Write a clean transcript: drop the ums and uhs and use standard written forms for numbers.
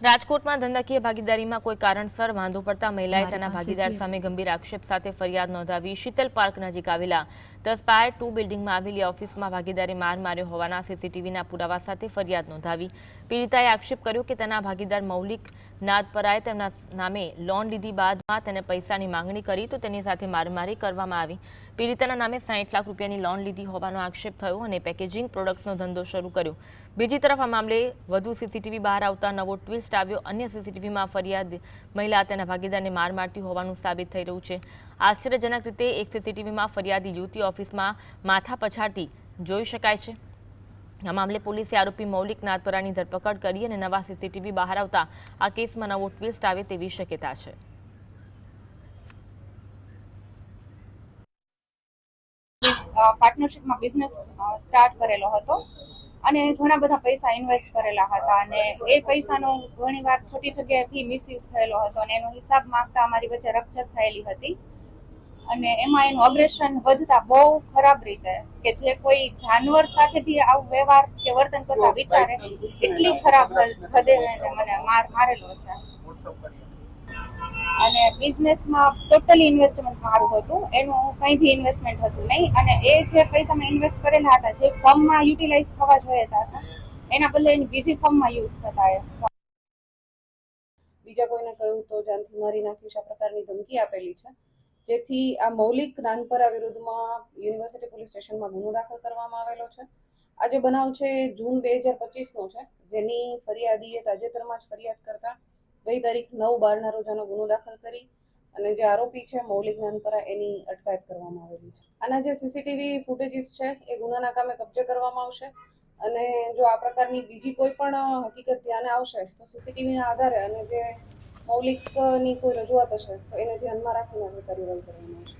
રાજકોટમાં ધંધાકીય ભાગીદારીમાં કોઈ કારણસર વાંધો પડતા મહિલાએ તેના ભાગીદાર સામે ગંભીર આક્ષેપ સાથે ફરિયાદ નોંધાવી. શીતલ પાર્ક નજીક આવેલા ધ સ્પાયર 2 બિલ્ડિંગમાં આવેલી ઓફિસમાં ભાગીદારે માર માર્યો હોવાના સીસીટીવીના પુરાવા સાથે ફરિયાદ નોંધાવી. પીડિતાએ આક્ષેપ કર્યો કે તેના ભાગીદાર મૌલિક નાદપરાએ તેમના નામે લોન લીધી બાદમાં તેને પૈસાની માંગણી કરી તો તેની સાથે મારમારી કરવામાં આવી. પીડિતાના નામે 60 લાખ રૂપિયાની લોન લીધી હોવાનો આક્ષેપ થયો અને પેકેજિંગ પ્રોડક્ટ્સનો ધંધો શરૂ કર્યો. બીજી તરફ આ મામલે વધુ સીસીટીવી બહાર આવતા નવો ટ્વિસ્ટ આવ્યો. અન્ય સીસીટીવીમાં ફરિયાદ મહિલા તેના ભાગીદારને માર મારતી હોવાનું સાબિત થઈ રહ્યું છે. આશ્ચર્યજનક રીતે એક સીસીટીવીમાં ફરિયાદી યુવતી ઓફિસમાં માથા પછાડતી જોઈ શકાય છે. આ મામલે પોલીસે આરોપી મૌલિક નાદપરાની ધરપકડ કરી અને નવા સીસીટીવી બહાર આવતા આ કેસમાં નવો ટ્વિસ્ટ આવે તેવી શક્યતા છે. પાર્ટનરશિપમાં બિઝનેસ સ્ટાર્ટ કરેલો હતો અને ઘણા બધા પૈસા ઇન્વેસ્ટ કરેલા હતા અને એ પૈસાનો ઘણીવાર ખોટી જગ્યાએ ફી મિસયુઝ થયેલો હતો અને એનો હિસાબ માંગતા અમારી વચ્ચે રકઝક થયેલી હતી અને એમાં એનું અગ્રેશન વધતા બહુ ખરાબ રીતે કે જે કોઈ જાનવર સાથે બી આવું વ્યવહાર કે વર્તન કરતા વિચારે એટલી ખરાબ હદે મને મારેલો છે. અને બિઝનેસમાં ટોટલી ઇન્વેસ્ટમેન્ટ મારું હતું, એનું કંઈ બી ઇન્વેસ્ટમેન્ટ હતું નહીં અને એ જે પૈસા મેં ઇન્વેસ્ટ કરેલા હતા જે ફર્મમાં યુટિલાઇઝ થવા જોઈએ હતા એના બદલે એની બીજી ફર્મમાં યુઝ થતા. બીજા કોઈને કહ્યું તો જાનથી મારી નાખીશ આ પ્રકારની ધમકી આપેલી છે, જેથી આ મૌલિક નાનપરા વિરુદ્ધમાં યુનિવર્સિટી પોલીસ સ્ટેશનમાં ગુનો દાખલ કરવામાં આવેલો છે. આ જે બનાવ છે જૂન 2025નો છે, જેની ફરિયાદીએ તાજેતરમાં જ ફરિયાદ કરતા ગઈ તારીખ 9/12ના રોજ આનો ગુનો દાખલ કરી અને જે આરોપી છે મૌલિક નાનપરા એની અટકાયત કરવામાં આવેલી છે. આના જે સીસીટીવી ફૂટેજીસ છે એ ગુનાના કામે કબજે કરવામાં આવશે અને જો આ પ્રકારની બીજી કોઈ પણ હકીકત ધ્યાને આવશે તો સીસીટીવીના આધારે અને જે મૌલિકની કોઈ રજૂઆત હશે તો એને ધ્યાનમાં રાખીને કાર્યવાહી કરવામાં આવશે.